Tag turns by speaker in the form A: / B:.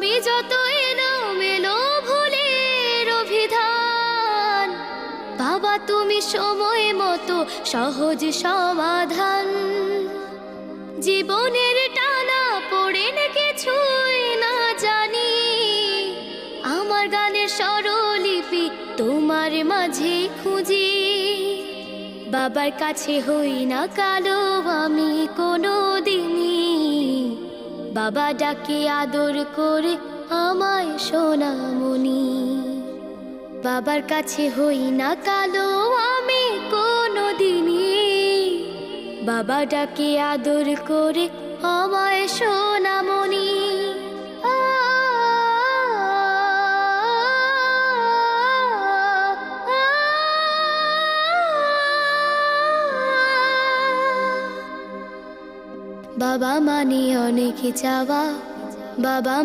A: আমি যত এলোমেলো ভুলের অভিধান, বাবা তুমি সময় মতো সহজ সমাধান। জীবনের টানা পড়ে কিছুই না জানি, আমার গানের স্বরলিপি তোমার মাঝে খুঁজি। বাবার কাছে হই না কালো আমি কোনো দিনই, বাবা ডাকে আদর করে আমায় সোনামণি। বাবার কাছে হই না কালো আমি কোনো দিনই, বাবা ডাকে আদর করে আমায় সোনামণি। বাবা মানে অনেক চাওয়া, বাবা